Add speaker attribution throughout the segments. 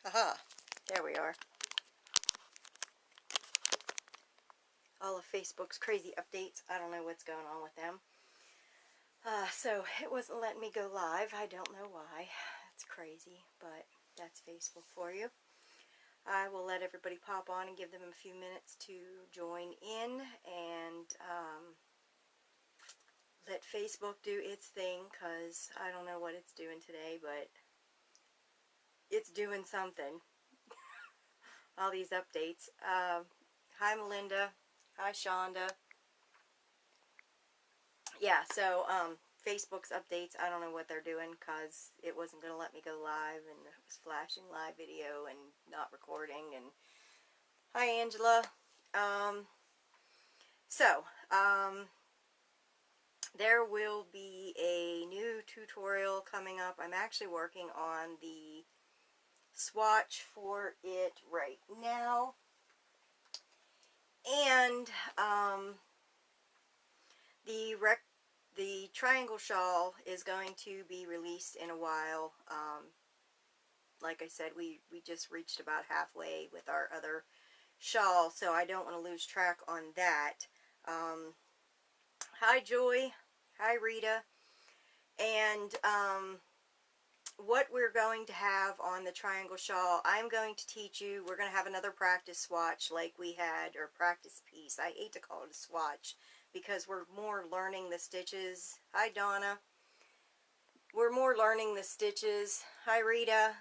Speaker 1: Haha, there we are. All of Facebook's crazy updates. I don't know what's going on with them. So it wasn't letting me go live. I don't know why. That's crazy, but that's Facebook for you. I will let everybody pop on and give them a few minutes to join in and let Facebook do its thing, because I don't know what it's doing today, but it's doing something. All these updates. Hi Melinda. Hi Shonda. Yeah, so Facebook's updates, I don't know what they're doing, because it wasn't going to let me go live, and it was flashing live video and not recording. And hi Angela. There will be a new tutorial coming up. I'm actually working on the swatch for it right now. And the triangle shawl is going to be released in a while. Like I said, we just reached about halfway with our other shawl, so I don't want to lose track on that. Hi Joy. Hi Rita. And what we're going to have on the triangle shawl, I'm going to teach you, we're going to have another practice swatch like we had, or practice piece. I hate to call it a swatch because we're more learning the stitches. Hi Donna. We're more learning the stitches. Hi Rita.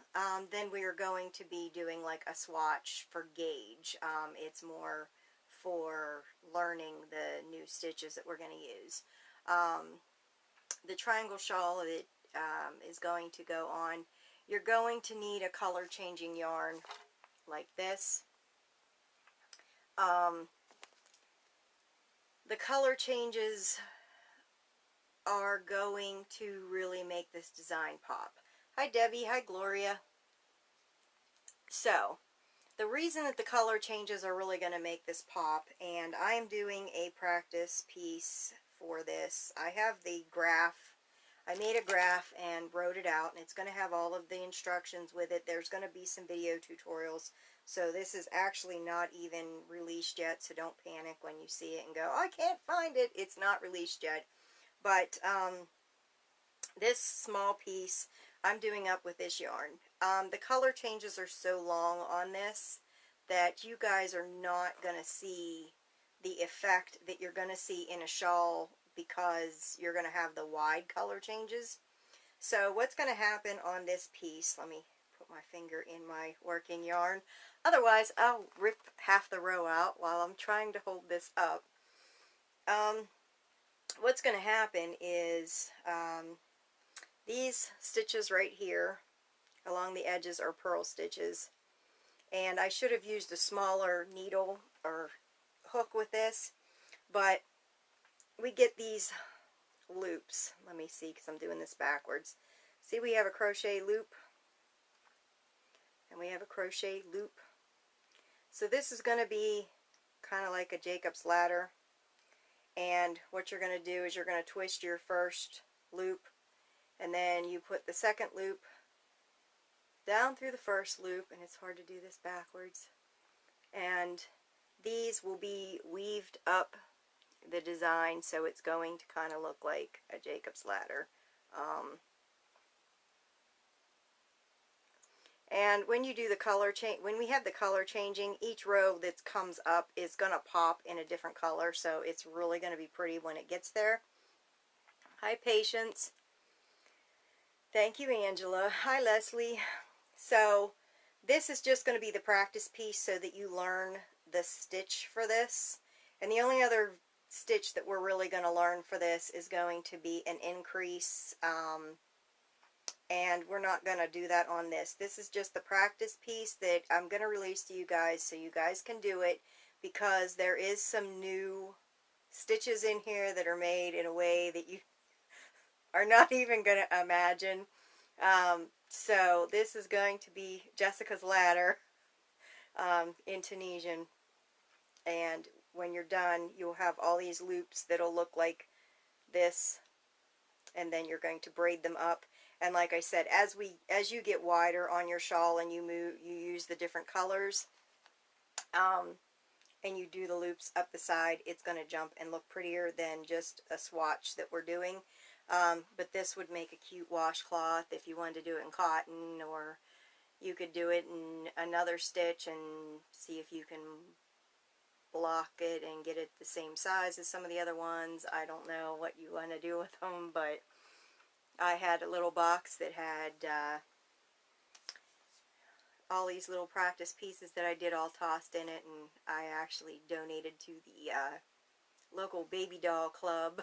Speaker 1: Then we are going to be doing like a swatch for gauge. It's more for learning the new stitches that we're going to use. The triangle shawl that is going to go on, you're going to need a color changing yarn like this. The color changes are going to really make this design pop. Hi Debbie. Hi Gloria. So the reason that the color changes are really going to make this pop, and I am doing a practice piece for this. I have the graph. I made a graph and wrote it out, and it's going to have all of the instructions with it. There's going to be some video tutorials. So this is actually not even released yet, so don't panic when you see it and go, I can't find it. It's not released yet. But this small piece I'm doing up with this yarn. The color changes are so long on this that you guys are not going to see the effect that you're going to see in a shawl, because you're going to have the wide color changes. So what's going to happen on this piece, let me put my finger in my working yarn, otherwise I'll rip half the row out while I'm trying to hold this up. What's going to happen is these stitches right here along the edges are purl stitches, and I should have used a smaller needle or hook with this, but we get these loops. Let me see, because I'm doing this backwards. See, we have a crochet loop and we have a crochet loop. So this is going to be kind of like a Jacob's ladder, and what you're going to do is you're going to twist your first loop, and then you put the second loop down through the first loop, and it's hard to do this backwards, and these will be weaved up the design, so it's going to kind of look like a Jacob's ladder. And when you do the color change, when we have the color changing, each row that comes up is going to pop in a different color, so it's really going to be pretty when it gets there. Hi Patience. Thank you Angela. Hi Leslie. So this is just going to be the practice piece so that you learn the stitch for this, and the only other stitch that we're really going to learn for this is going to be an increase, and we're not going to do that on this. This is just the practice piece that I'm going to release to you guys so you guys can do it, because there is some new stitches in here that are made in a way that you are not even going to imagine. So this is going to be Jessica's ladder in Tunisian, and when you're done you'll have all these loops that'll look like this, and then you're going to braid them up, And like I said, as you get wider on your shawl and you use the different colors, and you do the loops up the side, it's going to jump and look prettier than just a swatch that we're doing. But this would make a cute washcloth if you wanted to do it in cotton, or you could do it in another stitch and see if you can block it and get it the same size as some of the other ones. I don't know what you want to do with them, but I had a little box that had all these little practice pieces that I did all tossed in it, and I actually donated to the local baby doll club.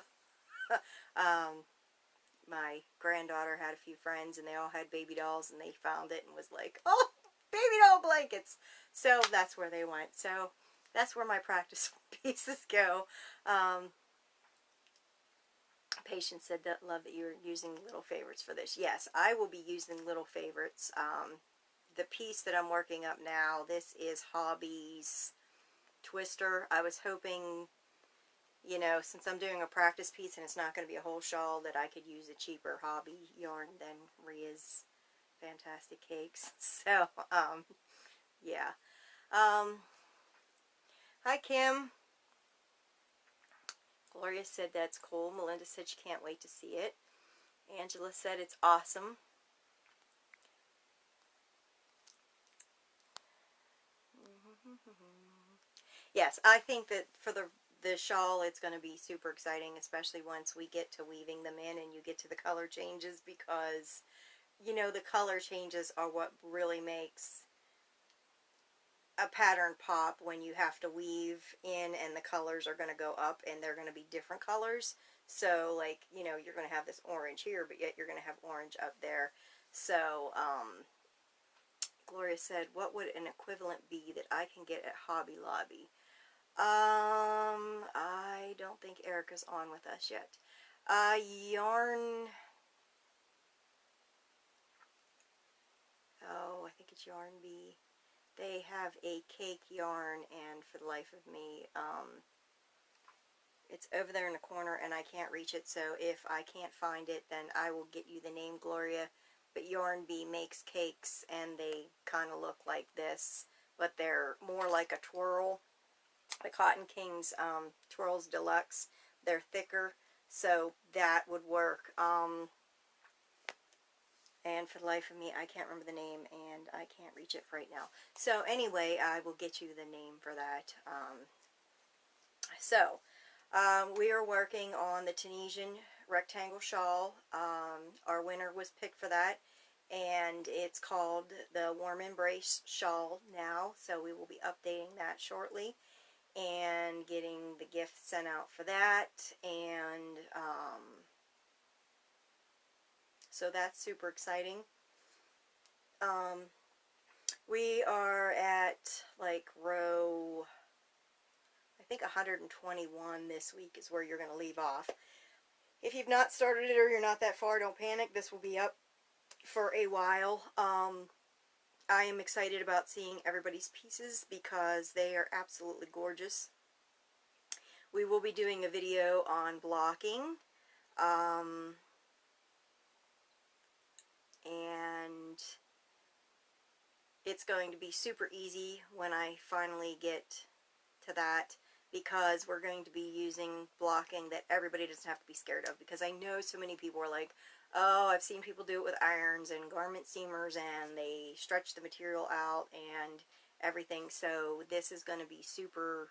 Speaker 1: My granddaughter had a few friends and they all had baby dolls, and they found it and was like, oh, baby doll blankets. So that's where they went. So that's where my practice pieces go. Patience said that, love that you're using Little Favorites for this. Yes, I will be using Little Favorites. The piece that I'm working up now, this is Hobby's Twister. I was hoping, you know, since I'm doing a practice piece and it's not going to be a whole shawl, that I could use a cheaper Hobby yarn than Ria's Fantastic Cakes. So, yeah. Hi, Kim. Gloria said that's cool. Melinda said she can't wait to see it. Angela said it's awesome. Yes, I think that for the shawl, it's going to be super exciting, especially once we get to weaving them in and you get to the color changes, because, you know, the color changes are what really makes a pattern pop, when you have to weave in and the colors are going to go up and they're going to be different colors. So, like, you know, you're going to have this orange here, but yet you're going to have orange up there. So, Gloria said, what would an equivalent be that I can get at Hobby Lobby? I don't think Erica's on with us yet. Yarn. Oh, I think it's Yarn Bee. They have a cake yarn, and for the life of me, it's over there in the corner and I can't reach it. So if I can't find it, then I will get you the name, Gloria. But Yarn Bee makes cakes, and they kind of look like this, but they're more like a twirl. The Cotton Kings Twirls Deluxe, they're thicker, so that would work. And for the life of me, I can't remember the name, and I can't reach it right now. So anyway, I will get you the name for that. We are working on the Tunisian rectangle shawl. Our winner was picked for that, and it's called the Warm Embrace Shawl now, so we will be updating that shortly and getting the gift sent out for that. And so that's super exciting. We are at like row, I think 121 this week is where you're going to leave off. If you've not started it or you're not that far, don't panic. This will be up for a while. I am excited about seeing everybody's pieces because they are absolutely gorgeous. We will be doing a video on blocking. And it's going to be super easy when I finally get to that, because we're going to be using blocking that everybody doesn't have to be scared of, because I know so many people are like, oh, I've seen people do it with irons and garment steamers, and they stretch the material out and everything. So this is going to be super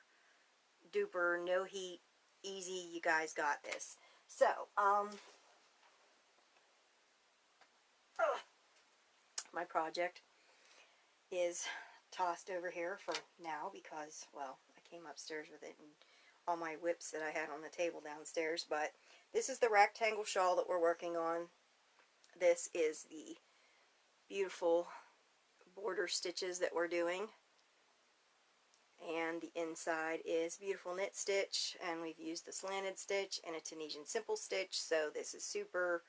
Speaker 1: duper, no heat, easy. You guys got this. So, my project is tossed over here for now because, well, I came upstairs with it and all my whips that I had on the table downstairs. But this is the rectangle shawl that we're working on. This is the beautiful border stitches that we're doing, and the inside is beautiful knit stitch, and we've used the slanted stitch and a Tunisian simple stitch, so this is super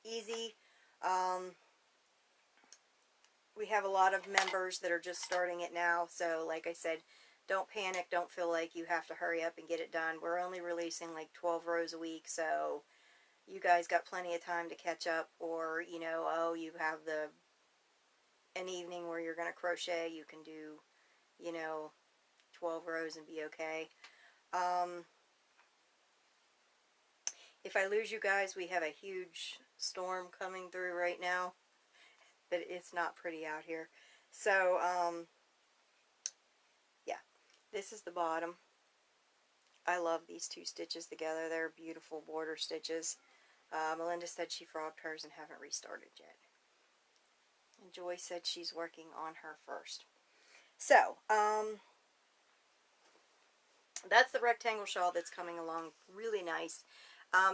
Speaker 1: easy. We have a lot of members that are just starting it now, so like I said, don't panic, don't feel like you have to hurry up and get it done. We're only releasing like 12 rows a week, so you guys got plenty of time to catch up, or, you know, oh, you have an evening where you're going to crochet, you can do, you know, 12 rows and be okay. If I lose you guys, we have a huge storm coming through right now, but it's not pretty out here. So, yeah, this is the bottom. I love these two stitches together. They're beautiful border stitches. Melinda said she frogged hers and haven't restarted yet. And Joy said she's working on her first. So, that's the rectangle shawl that's coming along really nice.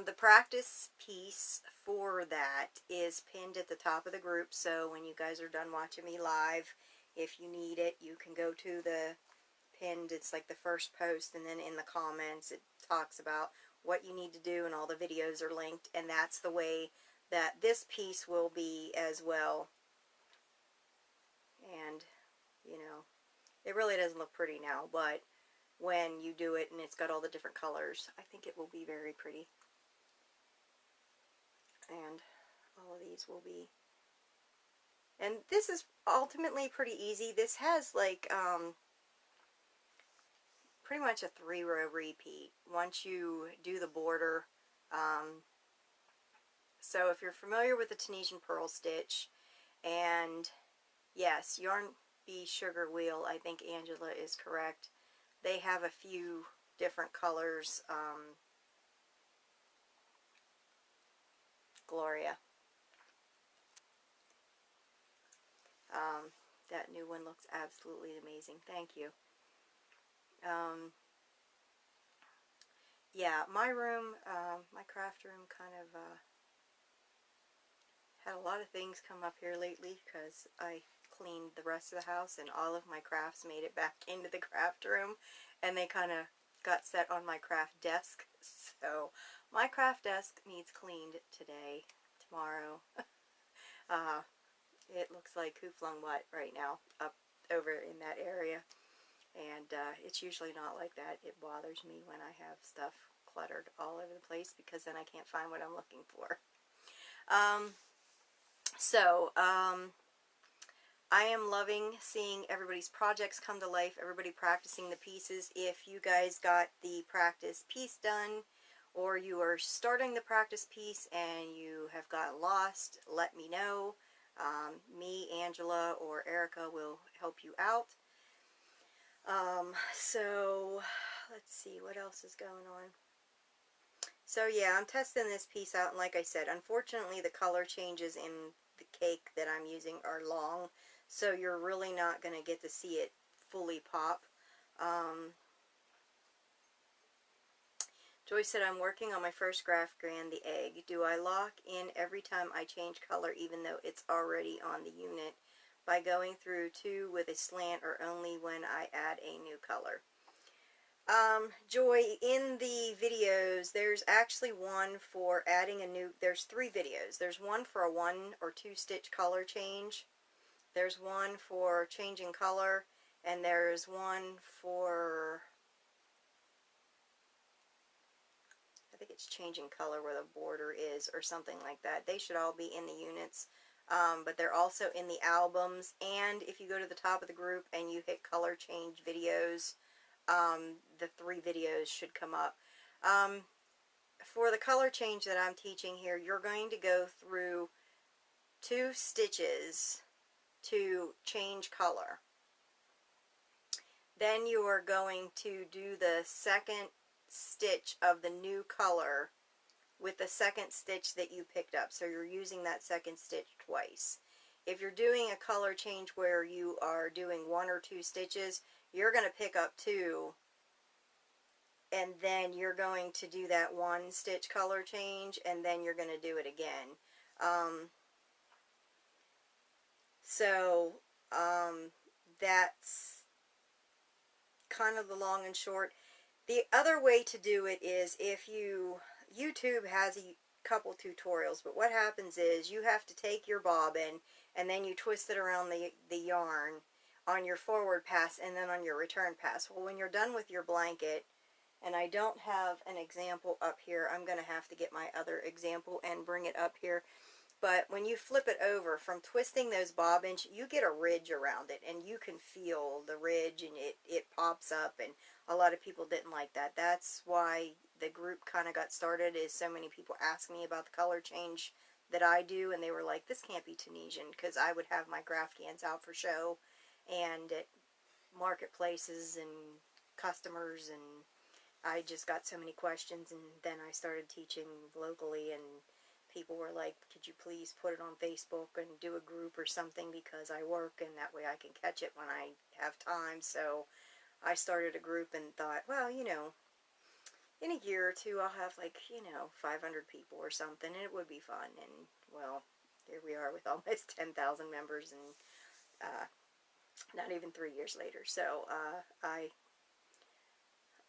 Speaker 1: The practice piece for that is pinned at the top of the group, so when you guys are done watching me live, if you need it, you can go to the pinned, it's like the first post, and then in the comments it talks about what you need to do, and all the videos are linked, and that's the way that this piece will be as well. And, you know, it really doesn't look pretty now, but when you do it and it's got all the different colors, I think it will be very pretty. And all of these will be, and this is ultimately pretty easy. This has like pretty much a 3-row repeat once you do the border. So if you're familiar with the Tunisian purl stitch, and yes, Yarn Bee Sugar Wheel, I think Angela is correct, they have a few different colors. Gloria. That new one looks absolutely amazing. Thank you. Yeah, my room, my craft room kind of had a lot of things come up here lately because I cleaned the rest of the house, and all of my crafts made it back into the craft room, and they kind of got set on my craft desk. So my craft desk needs cleaned today, tomorrow. It looks like who flung what right now up over in that area, and it's usually not like that. It bothers me when I have stuff cluttered all over the place, because then I can't find what I'm looking for. I am loving seeing everybody's projects come to life, everybody practicing the pieces. If you guys got the practice piece done, or you are starting the practice piece and you have got lost, let me know. Me, Angela, or Erica will help you out. So let's see what else is going on. So yeah, I'm testing this piece out, and like I said, unfortunately the color changes in the cake that I'm using are long, so you're really not going to get to see it fully pop. Joyce said, I'm working on my first Graphghan, the egg. Do I lock in every time I change color, even though it's already on the unit, by going through 2 with a slant, or only when I add a new color? Joy, in the videos, there's actually one for adding a new, there's 3 videos. There's one for a 1 or 2 stitch color change. There's one for changing color, and there's one for, I think it's changing color where the border is, or something like that. They should all be in the units, but they're also in the albums. And if you go to the top of the group and you hit color change videos, the 3 videos should come up. For the color change that I'm teaching here, you're going to go through 2 stitches to change color. Then you are going to do the second stitch of the new color with the second stitch that you picked up. So you're using that second stitch twice. If you're doing a color change where you are doing 1 or 2 stitches, you're going to pick up 2, and then you're going to do that 1 stitch color change, and then you're going to do it again. That's kind of the long and short. The other way to do it is, if YouTube has a couple tutorials, but what happens is you have to take your bobbin and then you twist it around the yarn on your forward pass and then on your return pass. Well, when you're done with your blanket, And I don't have an example up here. I'm going to have to get my other example and bring it up here. But when you flip it over, from twisting those bobbins, you get a ridge around it, and you can feel the ridge, and it pops up, and a lot of people didn't like that. That's why the group kind of got started, is so many people ask me about the color change that I do, and they were like, this can't be Tunisian, because I would have my Graphghans out for show, and at marketplaces and customers, and I just got so many questions, and then I started teaching locally, and people were like, could you please put it on Facebook and do a group or something, because I work, and that way I can catch it when I have time. So I started a group and thought, well, you know, in a year or two I'll have like, you know, 500 people or something, and it would be fun. And well, here we are with almost 10,000 members, and not even 3 years later. So I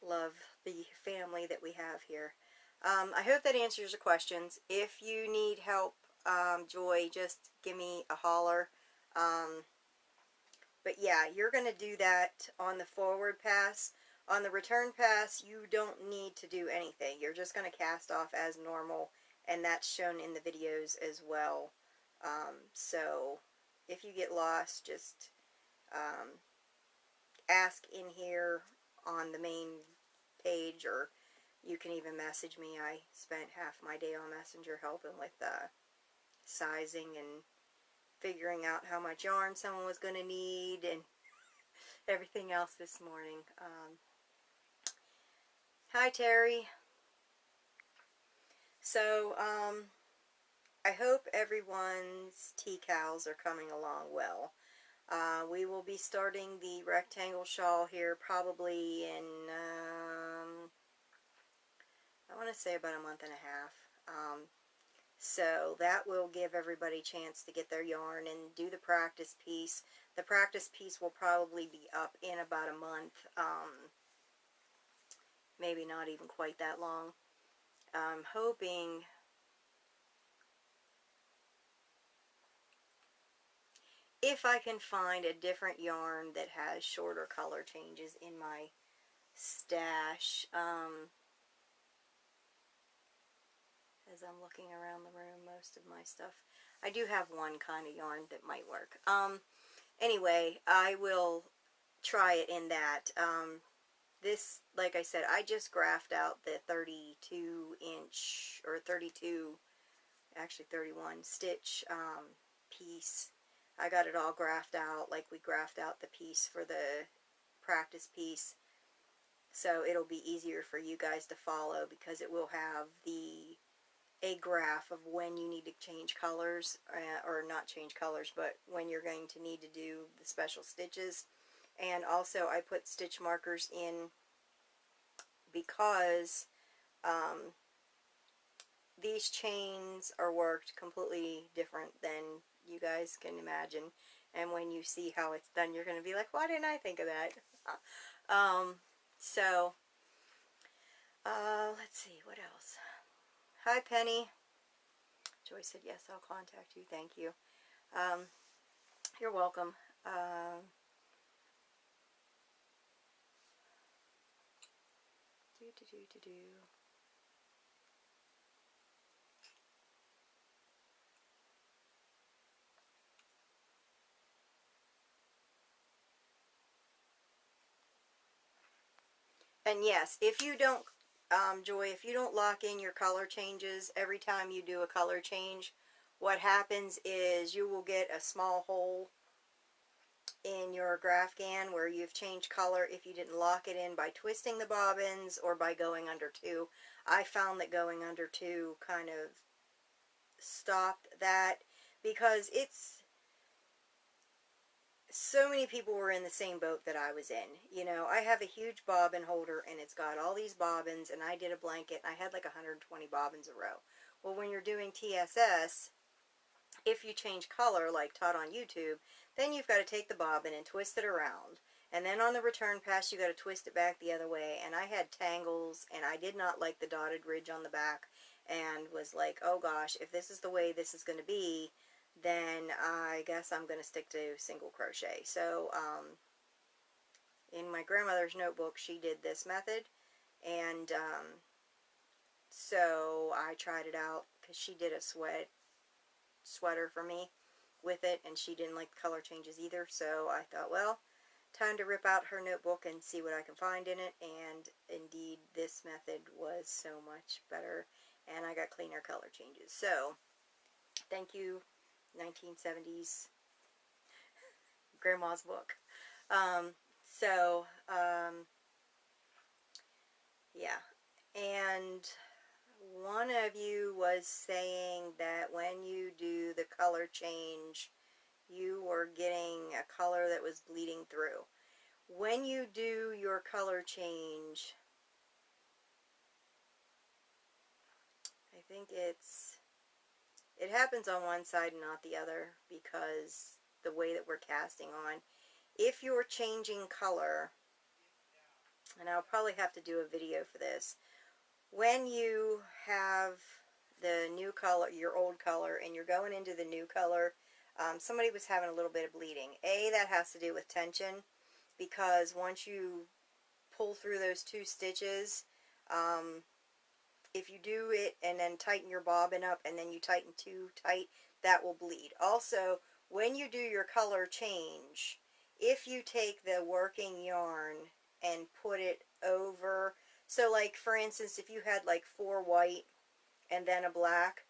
Speaker 1: love the family that we have here. I hope that answers your questions. If you need help, Joy, just give me a holler. But yeah, you're going to do that on the forward pass. On the return pass, you don't need to do anything. You're just going to cast off as normal, and that's shown in the videos as well. So if you get lost, just ask in here on the main page, or you can even message me. I spent half my day on Messenger helping with sizing and figuring out how much yarn someone was going to need and everything else this morning. Hi, Terry. So, I hope everyone's tea cows are coming along well. We will be starting the rectangle shawl here probably in, I want to say about a month and a half. So that will give everybody a chance to get their yarn and do the practice piece. The practice piece will probably be up in about a month, maybe not even quite that long. I'm hoping if I can find a different yarn that has shorter color changes in my stash, as I'm looking around the room, most of my stuff, I do have one kind of yarn that might work. Anyway, I will try it in that. This, like I said, I just graphed out the 32-inch, or 32, actually 31 stitch piece. I got it all graphed out like we graphed out the piece for the practice piece. So it'll be easier for you guys to follow, because it will have a graph of when you need to change colors, or not change colors, but when you're going to need to do the special stitches. And also I put stitch markers in because these chains are worked completely different than you guys can imagine. And when you see how it's done, you're going to be like, why didn't I think of that? So, let's see, what else? Hi, Penny. Joy said, yes, I'll contact you. Thank you. You're welcome. And yes, if you don't, Joy, if you don't lock in your color changes every time you do a color change, what happens is you will get a small hole in your Graphghan where you've changed color if you didn't lock it in by twisting the bobbins or by going under 2. I found that going under 2 kind of stopped that, because it's, so many people were in the same boat that I was in. You know, I have a huge bobbin holder, and it's got all these bobbins, and I did a blanket, and I had like 120 bobbins a row. Well, when you're doing TSS, if you change color, like taught on YouTube, then you've got to take the bobbin and twist it around. And then on the return pass, you got to twist it back the other way. And I had tangles, and I did not like the dotted ridge on the back, and was like, oh gosh, if this is the way this is going to be, then I guess I'm going to stick to single crochet. So in my grandmother's notebook, she did this method, And so I tried it out because she did a sweater for me with it, and she didn't like the color changes either. So I thought, well, time to rip out her notebook and see what I can find in it. And indeed, this method was so much better, and I got cleaner color changes. So thank you, 1970s grandma's book. Um, so yeah, and one of you was saying that when you do the color change, you were getting a color that was bleeding through. When you do your color change, I think it happens on one side and not the other because the way that we're casting on. If you're changing color, and I'll probably have to do a video for this, when you have the new color, your old color, and you're going into the new color, somebody was having a little bit of bleeding. That has to do with tension, because once you pull through those 2 stitches, if you do it and then tighten your bobbin up and then you tighten too tight, that will bleed. Also, when you do your color change, if you take the working yarn and put it over, so like for instance, if you had like 4 white and then a black,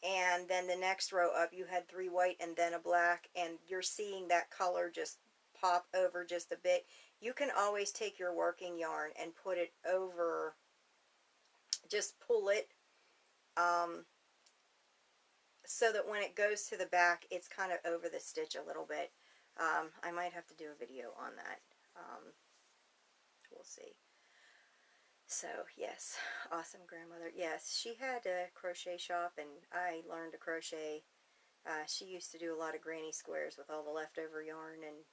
Speaker 1: and then the next row up you had 3 white and then a black, and you're seeing that color just pop over just a bit, you can always take your working yarn and put it over, just pull it, so that when it goes to the back, it's kind of over the stitch a little bit. I might have to do a video on that. We'll see. So, yes, awesome grandmother. Yes, she had a crochet shop, and I learned to crochet. She used to do a lot of granny squares with all the leftover yarn, and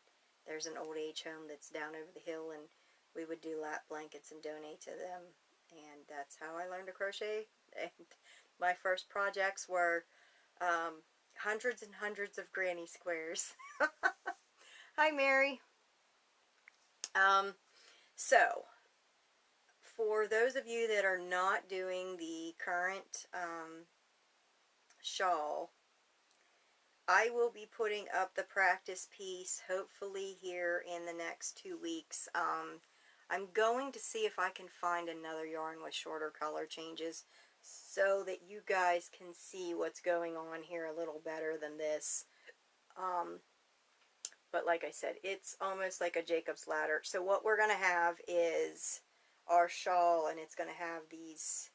Speaker 1: there's an old age home that's down over the hill, and we would do lap blankets and donate to them, and that's how I learned to crochet. And my first projects were hundreds and hundreds of granny squares. Hi, Mary. So, for those of you that are not doing the current shawl, I will be putting up the practice piece hopefully here in the next 2 weeks. I'm going to see if I can find another yarn with shorter color changes so that you guys can see what's going on here a little better than this. But like I said, it's almost like a Jacob's ladder. So what we're going to have is our shawl, and it's going to have these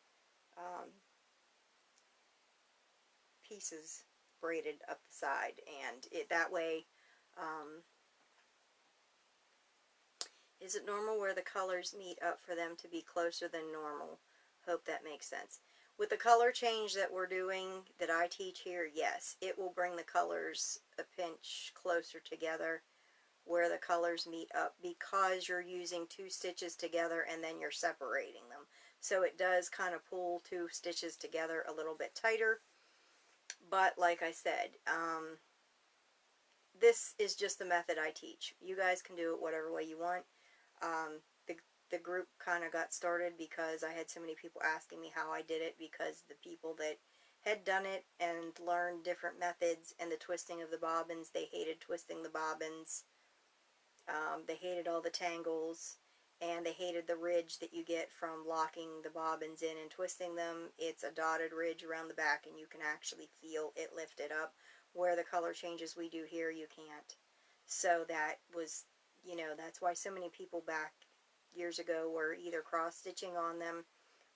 Speaker 1: pieces braided up the side, and that way, is it normal where the colors meet up for them to be closer than normal? Hope that makes sense. With the color change that we're doing, that I teach here, yes, it will bring the colors a pinch closer together where the colors meet up, because you're using 2 stitches together and then you're separating them. So it does kind of pull 2 stitches together a little bit tighter. But like I said, this is just the method I teach. You guys can do it whatever way you want. The group kind of got started because I had so many people asking me how I did it, because the people that had done it and learned different methods and the twisting of the bobbins, they hated twisting the bobbins. They hated all the tangles, and they hated the ridge that you get from locking the bobbins in and twisting them. It's a dotted ridge around the back, and you can actually feel it lifted up. Where the color changes we do here, you can't. So that was, you know, that's why so many people back years ago were either cross-stitching on them,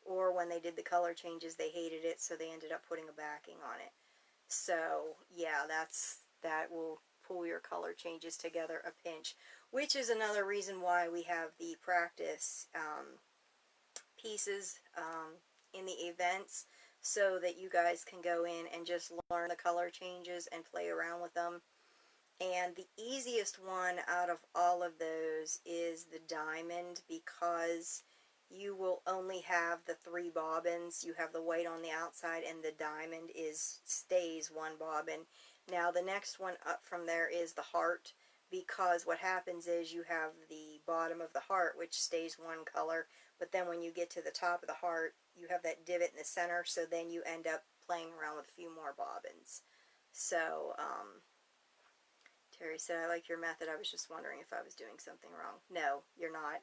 Speaker 1: or when they did the color changes, they hated it, so they ended up putting a backing on it. So, yeah, that will pull your color changes together a pinch, which is another reason why we have the practice pieces in the events, so that you guys can go in and just learn the color changes and play around with them. And the easiest one out of all of those is the diamond, because you will only have the 3 bobbins. You have the white on the outside, and the diamond stays 1 bobbin. Now the next one up from there is the heart, because what happens is you have the bottom of the heart, which stays one color, but then when you get to the top of the heart, you have that divot in the center, so then you end up playing around with a few more bobbins. So, Terry said, I like your method. I was just wondering if I was doing something wrong. No, you're not.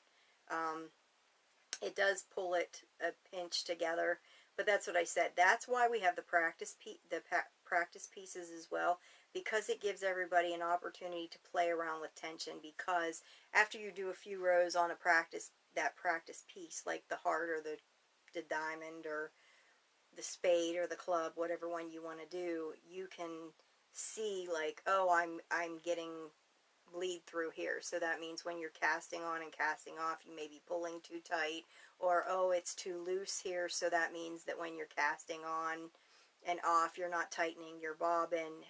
Speaker 1: It does pull it a pinch together, but that's what I said. That's why we have the practice pieces as well, because it gives everybody an opportunity to play around with tension. Because after you do a few rows on that practice piece, like the heart or the diamond or the spade or the club, whatever one you want to do, you can see like, oh, I'm getting bleed through here, so that means when you're casting on and casting off, you may be pulling too tight, or oh, it's too loose here, so that means that when you're casting on and off, you're not tightening your bobbin.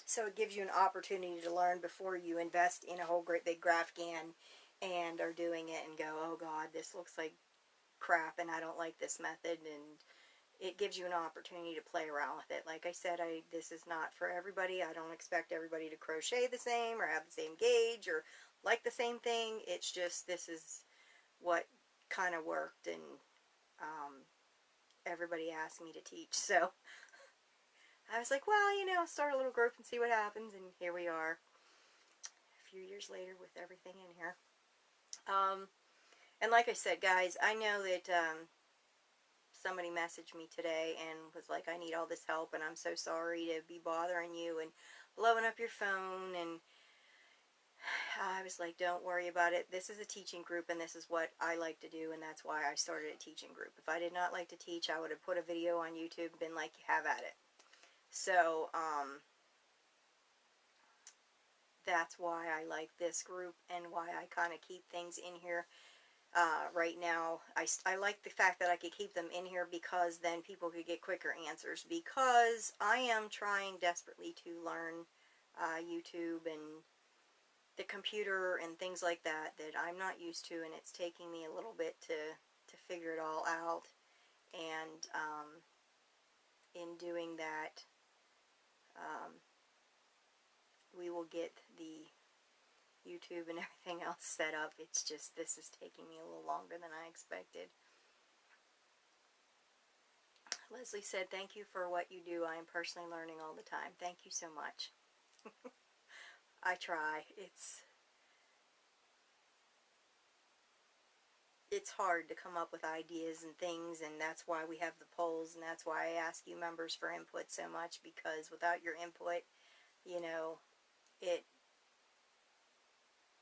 Speaker 1: So it gives you an opportunity to learn before you invest in a whole great big Graphghan and are doing it and go, oh god, this looks like crap and I don't like this method. And it gives you an opportunity to play around with it. Like I said, this is not for everybody. I don't expect everybody to crochet the same or have the same gauge or like the same thing. It's just, this is what kind of worked, and everybody asked me to teach. So I was like, well, you know, start a little group and see what happens, and here we are a few years later with everything in here. And like I said, guys, I know that somebody messaged me today and was like, I need all this help and I'm so sorry to be bothering you and blowing up your phone. And I was like, don't worry about it. This is a teaching group and this is what I like to do, and that's why I started a teaching group. If I did not like to teach, I would have put a video on YouTube and been like, have at it. So that's why I like this group and why I kind of keep things in here. Right now, I like the fact that I could keep them in here because then people could get quicker answers, because I am trying desperately to learn YouTube and the computer and things like that I'm not used to, and it's taking me a little bit to figure it all out. And in doing that, we will get the YouTube and everything else set up. It's just, this is taking me a little longer than I expected. Leslie said, thank you for what you do. I am personally learning all the time. Thank you so much. I try. It's hard to come up with ideas and things, and that's why we have the polls, and that's why I ask you members for input so much, because without your input, you know,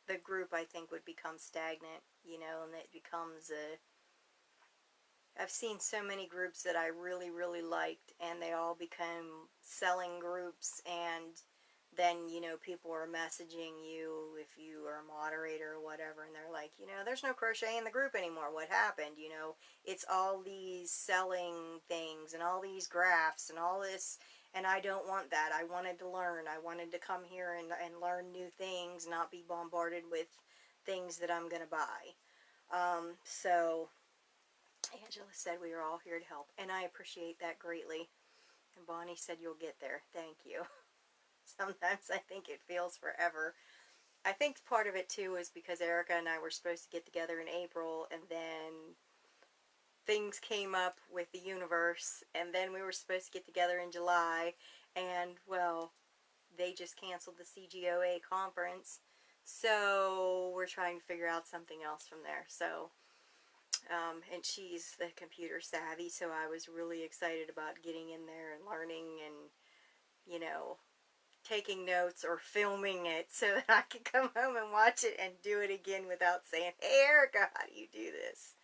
Speaker 1: the group, I think, would become stagnant, you know, and it becomes I've seen so many groups that I really, really liked, and they all become selling groups, and then, you know, people are messaging you if you are a moderator or whatever, and they're like, you know, there's no crochet in the group anymore. What happened? You know, it's all these selling things and all these graphs and all this, and I don't want that. I wanted to learn. I wanted to come here and learn new things, not be bombarded with things that I'm going to buy. So Angela said we are all here to help, and I appreciate that greatly. And Bonnie said you'll get there. Thank you. Sometimes I think it feels forever. I think part of it too is because Erica and I were supposed to get together in April, and then things came up with the universe, and then we were supposed to get together in July, and well, they just canceled the CGOA conference, so we're trying to figure out something else from there. So and she's the computer savvy, so I was really excited about getting in there and learning and, you know, taking notes or filming it so that I could come home and watch it and do it again without saying, hey Erica, how do you do this?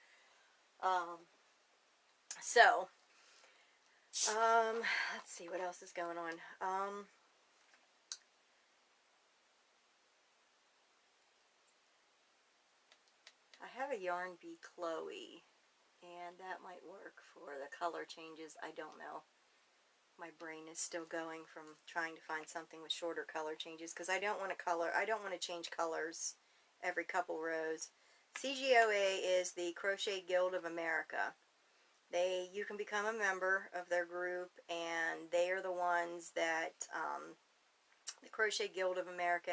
Speaker 1: Let's see what else is going on. I have a yarn bee Chloe, and that might work for the color changes. I don't know. My brain is still going from trying to find something with shorter color changes, because I don't want to change colors every couple rows. CGOA is the Crochet Guild of America. You can become a member of their group, and they are the ones that the Crochet Guild of America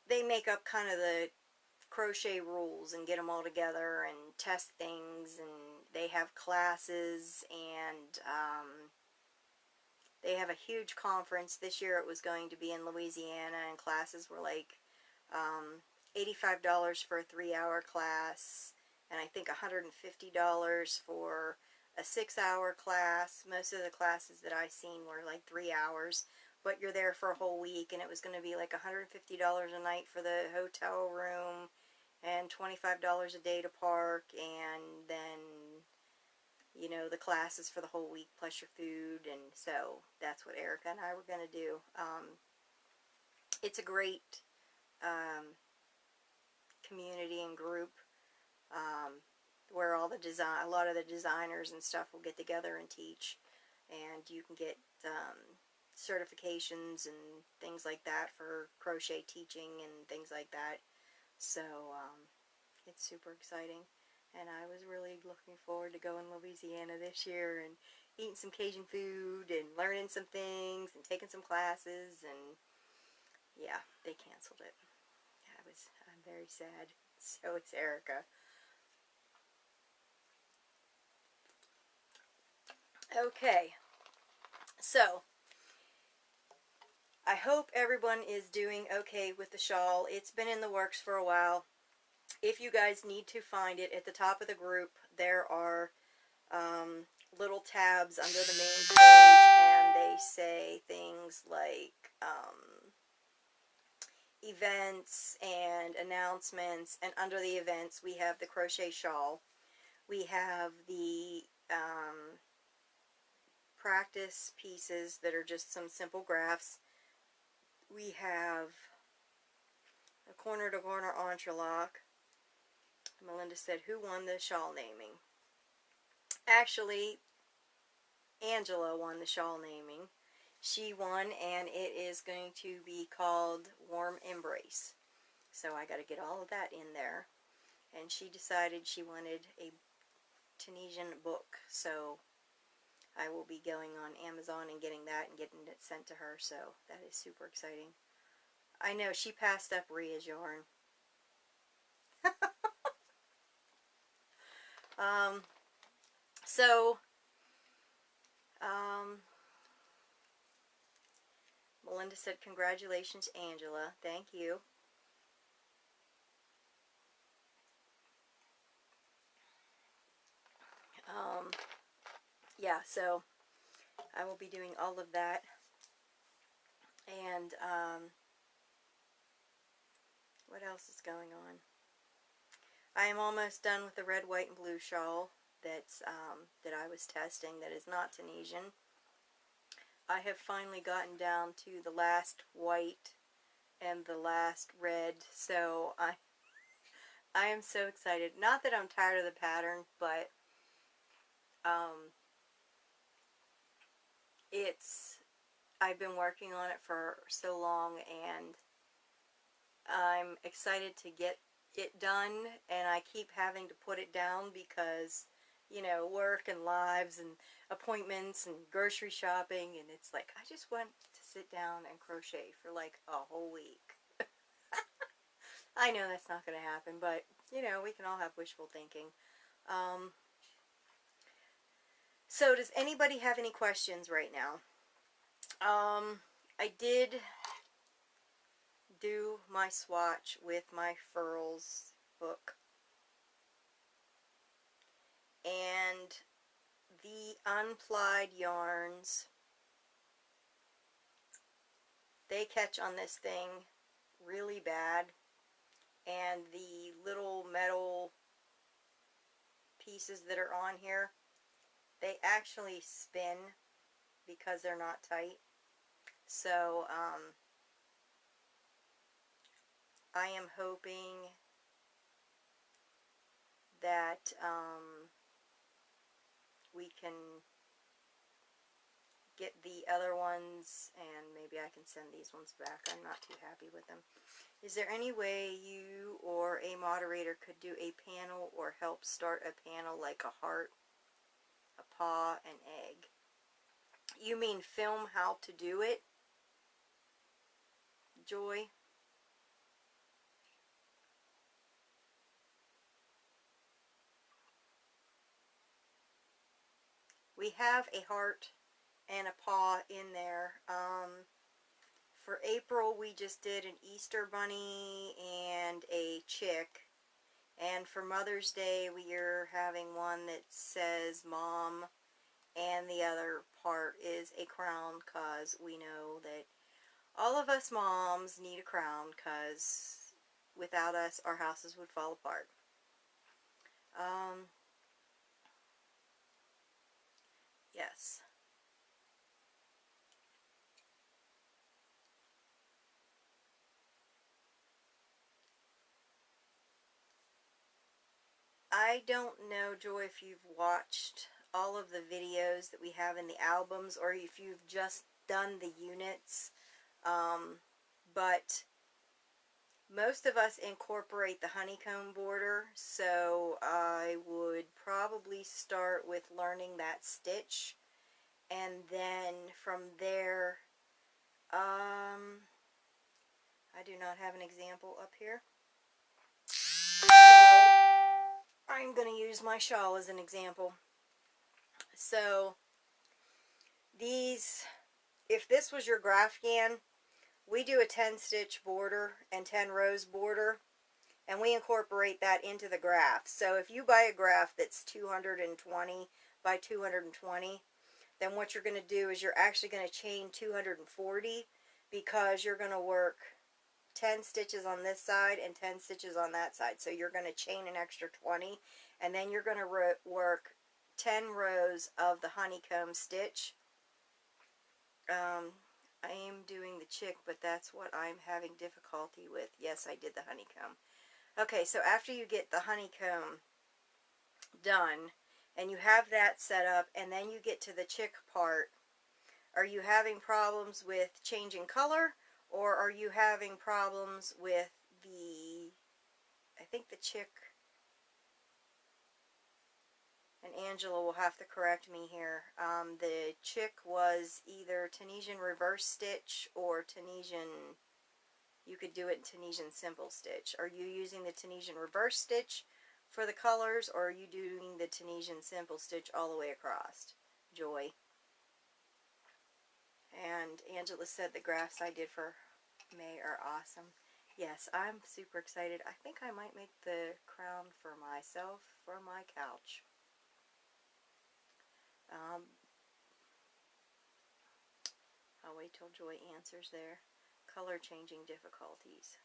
Speaker 1: they make up kind of the crochet rules and get them all together and test things, and they have classes, and they have a huge conference. This year it was going to be in Louisiana, and classes were like $85 for a 3-hour class, and I think $150 for a 6-hour class. Most of the classes that I seen were like 3 hours, but you're there for a whole week, and it was going to be like $150 a night for the hotel room, and $25 a day to park, and then, you know, the classes for the whole week plus your food. And so that's what Erica and I were going to do. It's a great community and group where a lot of the designers and stuff will get together and teach, and you can get certifications and things like that for crochet teaching and things like that. So it's super exciting, and I was really looking forward to going to Louisiana this year and eating some Cajun food and learning some things and taking some classes. And yeah, they canceled it. I'm very sad. So is Erica. Okay, so I hope everyone is doing okay with the shawl. It's been in the works for a while. If you guys need to find it, at the top of the group there are little tabs under the main page, and they say things like events and announcements, and under the events we have the crochet shawl. We have the practice pieces that are just some simple graphs. We have a corner to corner entrelac. Melinda said, who won the shawl naming? Actually, Angela won the shawl naming. She won, and it is going to be called Warm Embrace. So I got to get all of that in there. And she decided she wanted a Tunisian book, so I will be going on Amazon and getting that and getting it sent to her. So that is super exciting. I know she passed up Rhea's yarn. Melinda said, congratulations, Angela. Thank you. Yeah, so I will be doing all of that. And what else is going on? I am almost done with the red, white, and blue shawl that's that I was testing that is not Tunisian. I have finally gotten down to the last white and the last red, so I am so excited. Not that I'm tired of the pattern, but I've been working on it for so long, and I'm excited to get it done, and I keep having to put it down because, you know, work and lives and appointments and grocery shopping, and it's like, I just want to sit down and crochet for like a whole week. I know that's not going to happen, but, you know, we can all have wishful thinking. So does anybody have any questions right now? I did do my swatch with my Furls book, and the unplied yarns, they catch on this thing really bad, and the little metal pieces that are on here, they actually spin because they're not tight. So I am hoping that we can get the other ones, and maybe I can send these ones back. I'm not too happy with them. Is there any way you or a moderator could do a panel or help start a panel like a heart, a paw, an egg? You mean film how to do it, Joy? We have a heart and a paw in there. For April, we just did an Easter bunny and a chick. And for Mother's Day, we are having one that says Mom, and the other part is a crown, because we know that all of us moms need a crown, because without us, our houses would fall apart. Yes. I don't know, Joy, if you've watched all of the videos that we have in the albums, or if you've just done the units, but most of us incorporate the honeycomb border, so I would probably start with learning that stitch, and then from there, I do not have an example up here, so I'm going to use my shawl as an example. So these, if this was your Graphghan, we do a 10 stitch border and 10 rows border, and we incorporate that into the graph. So if you buy a graph that's 220 by 220, then what you're going to do is you're actually going to chain 240, because you're going to work 10 stitches on this side and 10 stitches on that side. So you're going to chain an extra 20, and then you're going to work 10 rows of the honeycomb stitch. I am doing the chick, but that's what I'm having difficulty with. Yes, I did the honeycomb. Okay, so after you get the honeycomb done, and you have that set up, and then you get to the chick part, are you having problems with changing color, or are you having problems with the, I think the chick, and Angela will have to correct me here, the chick was either Tunisian reverse stitch or Tunisian, you could do it in Tunisian simple stitch. Are you using the Tunisian reverse stitch for the colors, or are you doing the Tunisian simple stitch all the way across, Joy? And Angela said the graphs I did for May are awesome. Yes, I'm super excited. I think I might make the crown for myself for my couch. I'll wait till Joy answers there. Color changing difficulties.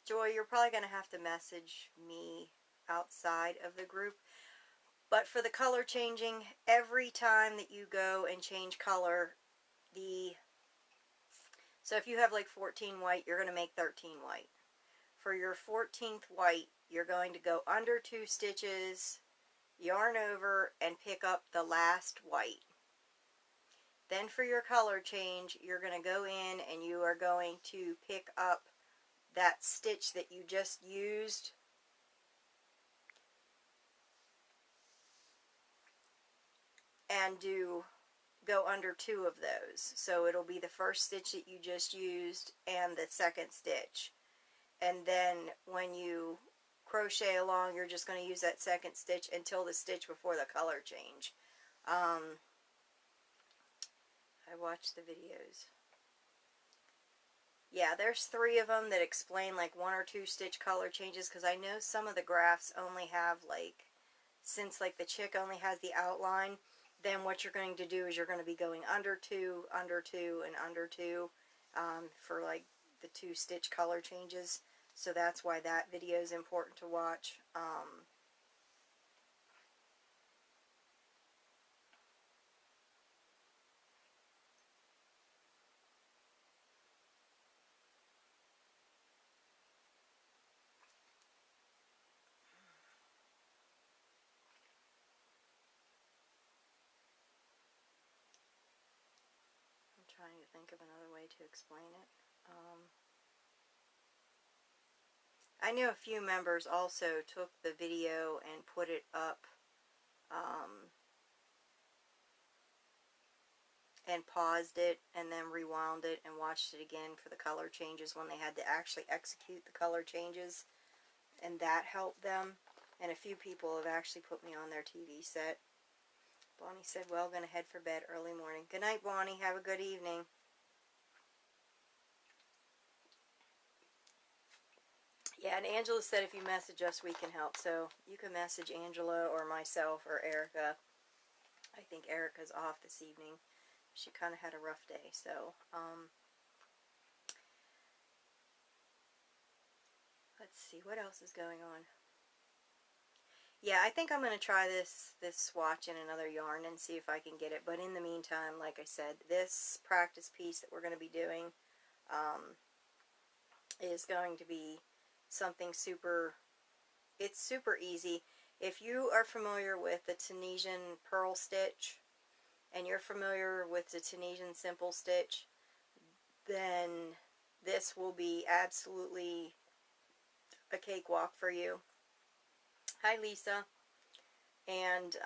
Speaker 1: Joy, you're probably going to have to message me outside of the group. But for the color changing, every time that you go and change color, so if you have like 14 white, you're going to make 13 white. For your 14th white, you're going to go under 2 stitches, yarn over, and pick up the last white. Then for your color change, you're going to go in and you are going to pick up that stitch that you just used, and go under 2 of those. So it'll be the first stitch that you just used and the second stitch. And then when you crochet along, you're just going to use that second stitch until the stitch before the color change. I watched the videos. Yeah, there's 3 of them that explain like 1 or 2 stitch color changes, because I know some of the graphs only have like, since like the chick only has the outline, then what you're going to do is you're going to be going under 2, and under 2 for like the 2 stitch color changes. So that's why that video is important to watch. I'm trying to think of another way to explain it. I know a few members also took the video and put it up and paused it and then rewound it and watched it again for the color changes when they had to actually execute the color changes, and that helped them. And a few people have actually put me on their TV set. Bonnie said, well, gonna head for bed early morning. Good night, Bonnie. Have a good evening. Yeah, and Angela said if you message us, we can help. So you can message Angela or myself or Erica. I think Erica's off this evening. She kind of had a rough day. So, let's see. What else is going on? Yeah, I think I'm going to try this swatch in another yarn and see if I can get it. But in the meantime, like I said, this practice piece that we're going to be doing is going to be something super, it's super easy. If you are familiar with the Tunisian purl stitch and you're familiar with the Tunisian simple stitch, then this will be absolutely a cakewalk for you. Hi, Lisa. And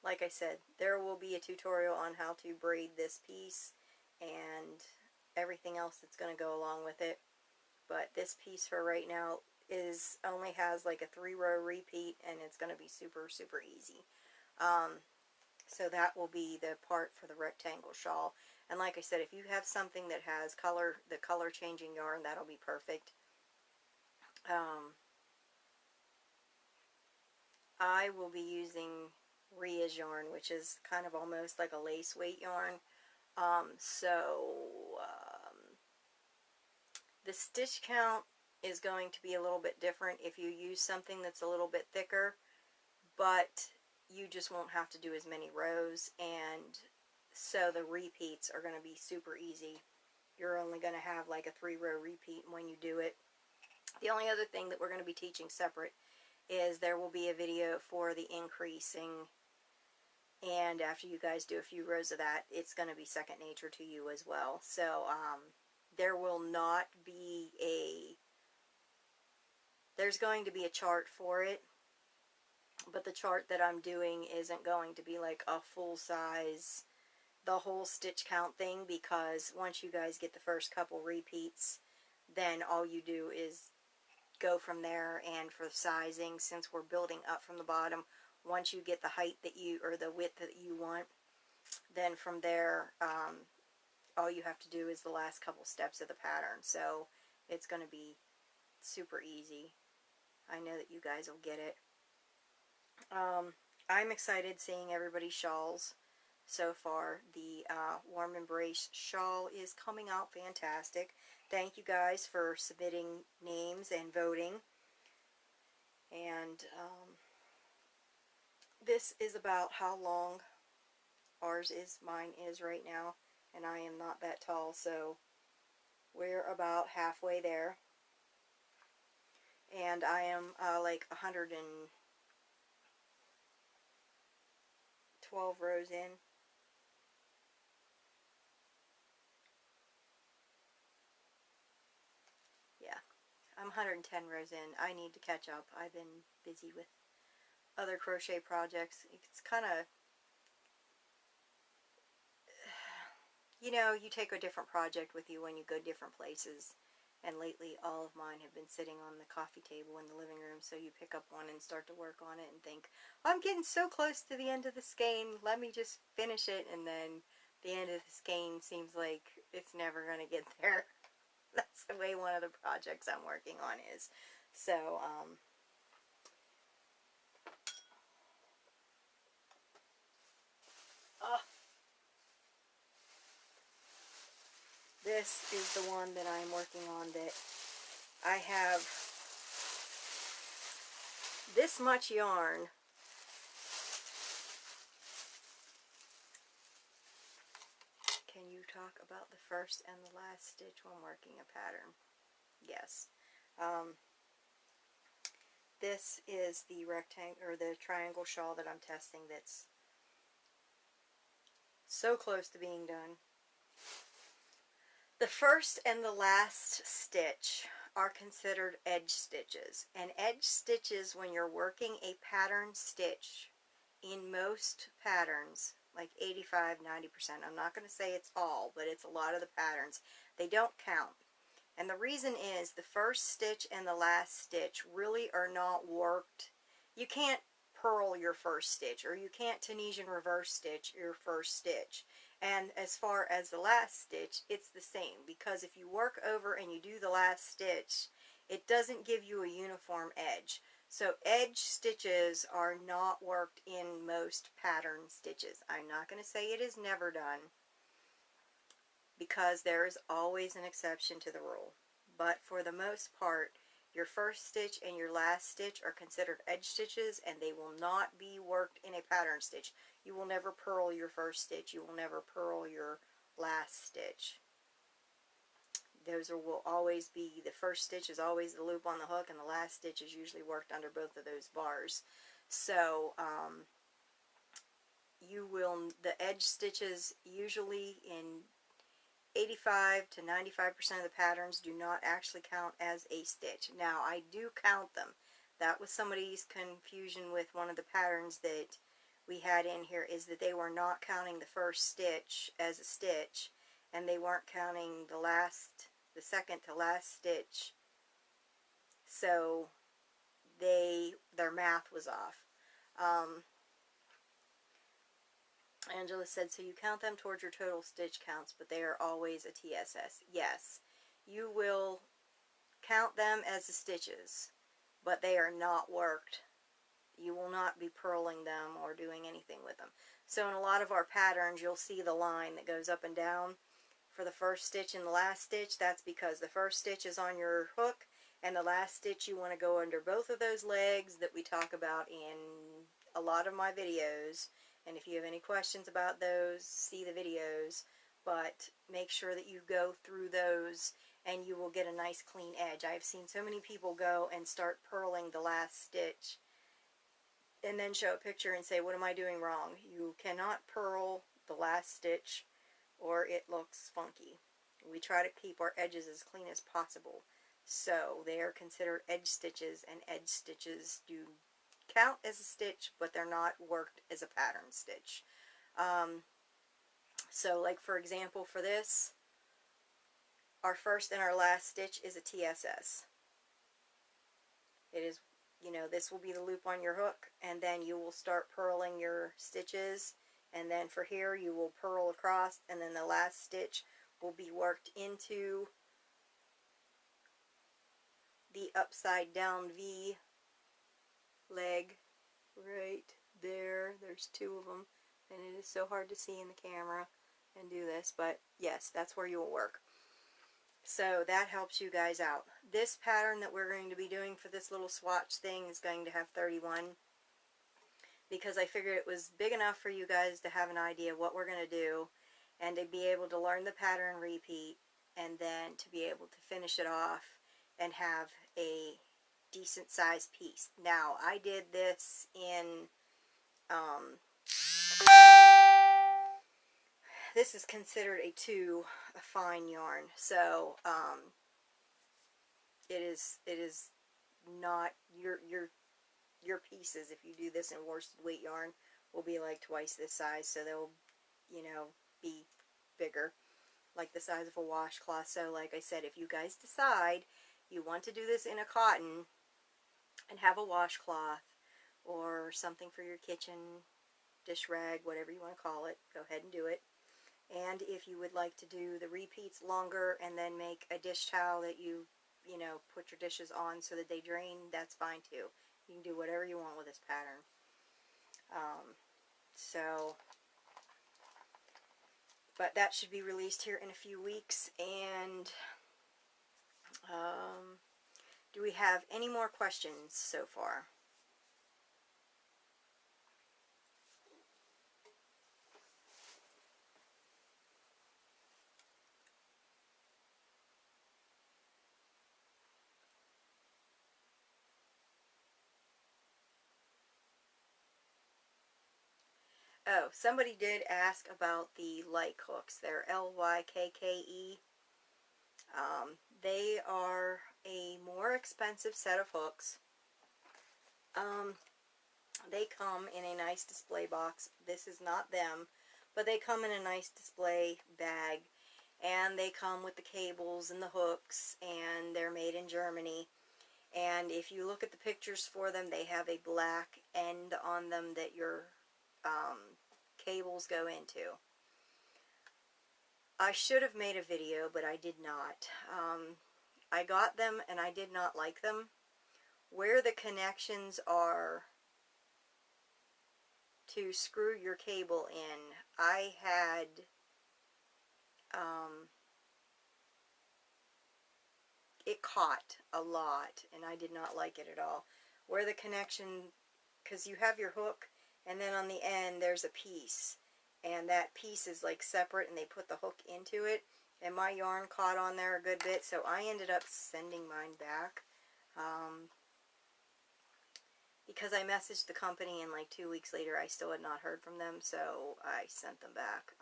Speaker 1: like I said, there will be a tutorial on how to braid this piece and everything else that's going to go along with it. But this piece for right now only has like a 3-row repeat, and it's going to be super, super easy. So that will be the part for the rectangle shawl. And like I said, if you have something that has the color changing yarn, that'll be perfect. I will be using Rhea's yarn, which is kind of almost like a lace weight yarn. The stitch count is going to be a little bit different if you use something that's a little bit thicker, but you just won't have to do as many rows, and so the repeats are going to be super easy. You're only going to have like a 3-row repeat when you do it. The only other thing that we're going to be teaching separate is there will be a video for the increasing, and after you guys do a few rows of that, it's going to be second nature to you as well. So there will not be there's going to be a chart for it, but the chart that I'm doing isn't going to be like a full size, the whole stitch count thing, because once you guys get the first couple repeats, then all you do is go from there. And for sizing, since we're building up from the bottom, once you get the height that you, or the width that you want, then from there, all you have to do is the last couple steps of the pattern. So it's going to be super easy. I know that you guys will get it. I'm excited seeing everybody's shawls so far. The Warm Embrace shawl is coming out fantastic. Thank you guys for submitting names and voting. And this is about how long mine is right now, and I am not that tall, so we're about halfway there. And I am like 112 rows in. Yeah, I'm 110 rows in. I need to catch up. I've been busy with other crochet projects. It's kind of, you know, you take a different project with you when you go different places. And lately, all of mine have been sitting on the coffee table in the living room, so you pick up one and start to work on it and think, I'm getting so close to the end of the skein, let me just finish it, and then the end of the skein seems like it's never going to get there. That's the way one of the projects I'm working on is. So, this is the one that I'm working on, that I have this much yarn. Can you talk about the first and the last stitch when working a pattern? Yes. This is the rectangle, or the triangle shawl that I'm testing, that's so close to being done. The first and the last stitch are considered edge stitches. And edge stitches, when you're working a pattern stitch, in most patterns, like 85, 90%, I'm not going to say it's all, but it's a lot of the patterns, they don't count. And the reason is the first stitch and the last stitch really are not worked. You can't purl your first stitch, or you can't Tunisian reverse stitch your first stitch. And as far as the last stitch, it's the same, because if you work over and you do the last stitch, it doesn't give you a uniform edge. So edge stitches are not worked in most pattern stitches. I'm not going to say it is never done, because there is always an exception to the rule. But for the most part, your first stitch and your last stitch are considered edge stitches, and they will not be worked in a pattern stitch. You will never purl your first stitch. You will never purl your last stitch. Those will always be, the first stitch is always the loop on the hook, and the last stitch is usually worked under both of those bars. So the edge stitches usually in 85 to 95% of the patterns do not actually count as a stitch. Now, I do count them. That was somebody's confusion with one of the patterns that we had in here, is that they were not counting the first stitch as a stitch, and they weren't counting the second to last stitch. So their math was off. Angela said, so you count them towards your total stitch counts, but they are always a TSS. Yes, you will count them as the stitches, but they are not worked. You will not be purling them or doing anything with them. So in a lot of our patterns, you'll see the line that goes up and down for the first stitch and the last stitch. That's because the first stitch is on your hook, and the last stitch you want to go under both of those legs that we talk about in a lot of my videos. And if you have any questions about those, see the videos. But make sure that you go through those, and you will get a nice clean edge. I've seen so many people go and start purling the last stitch and then show a picture and say, what am I doing wrong? You cannot purl the last stitch or it looks funky. We try to keep our edges as clean as possible. So they are considered edge stitches, and edge stitches do count as a stitch, but they're not worked as a pattern stitch. So like for example, for this, our first and our last stitch is a TSS. It is, this will be the loop on your hook, and then you will start purling your stitches, and then for here you will purl across, and then the last stitch will be worked into the upside down V leg right there. There's two of them, and it is so hard to see in the camera and do this, but yes, that's where you will work. So that helps you guys out. This pattern that we're going to be doing for this little swatch thing is going to have 31, because I figured it was big enough for you guys to have an idea what we're going to do, and to be able to learn the pattern repeat, and then to be able to finish it off and have a decent sized piece. Now, I did this in this is considered a fine yarn, so it is not your pieces. If you do this in worsted weight yarn, will be like twice this size, so they'll be bigger, like the size of a washcloth. So like I said, if you guys decide you want to do this in a cotton and have a washcloth or something for your kitchen, dish rag, whatever you want to call it, go ahead and do it. And if you would like to do the repeats longer and then make a dish towel that you put your dishes on so that they drain, that's fine too. You can do whatever you want with this pattern. But that should be released here in a few weeks. And do we have any more questions so far? Oh, somebody did ask about the Lykke hooks. They're Lykke. They are a more expensive set of hooks. They come in a nice display box. This is not them, but they come in a nice display bag, and they come with the cables and the hooks, and they're made in Germany. And if you look at the pictures for them, they have a black end on them that your cables go into. I should have made a video, but I did not. I got them and I did not like them. Where the connections are to screw your cable in, I had it caught a lot, and I did not like it at all. Where the connection, because you have your hook, and then on the end there's a piece, and that piece is like separate, and they put the hook into it, and my yarn caught on there a good bit, so I ended up sending mine back. Because I messaged the company, and like 2 weeks later I still had not heard from them, so I sent them back.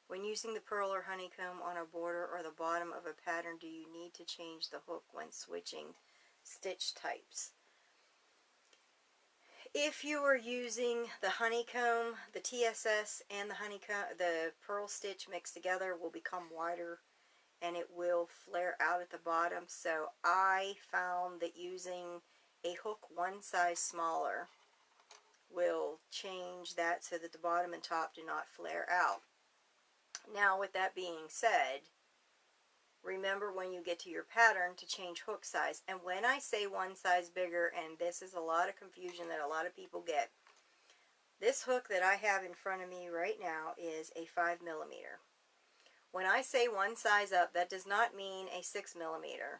Speaker 1: When using the pearl or honeycomb on a border or the bottom of a pattern, do you need to change the hook when switching stitch types? If you are using the honeycomb, the TSS and the pearl stitch mixed together will become wider, and it will flare out at the bottom. So I found that using a hook one size smaller will change that so that the bottom and top do not flare out. Now, with that being said, remember when you get to your pattern to change hook size. And when I say one size bigger, and this is a lot of confusion that a lot of people get, this hook that I have in front of me right now is a 5mm. When I say one size up, that does not mean a 6mm.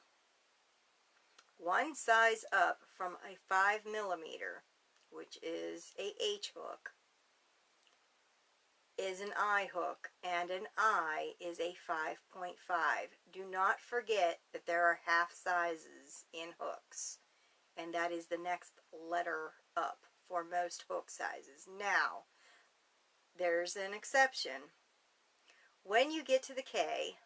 Speaker 1: One size up from a 5mm, which is a H hook, is an I hook, and an I is a 5.5. Do not forget that there are half sizes in hooks, and that is the next letter up for most hook sizes. Now, there's an exception. When you get to the K,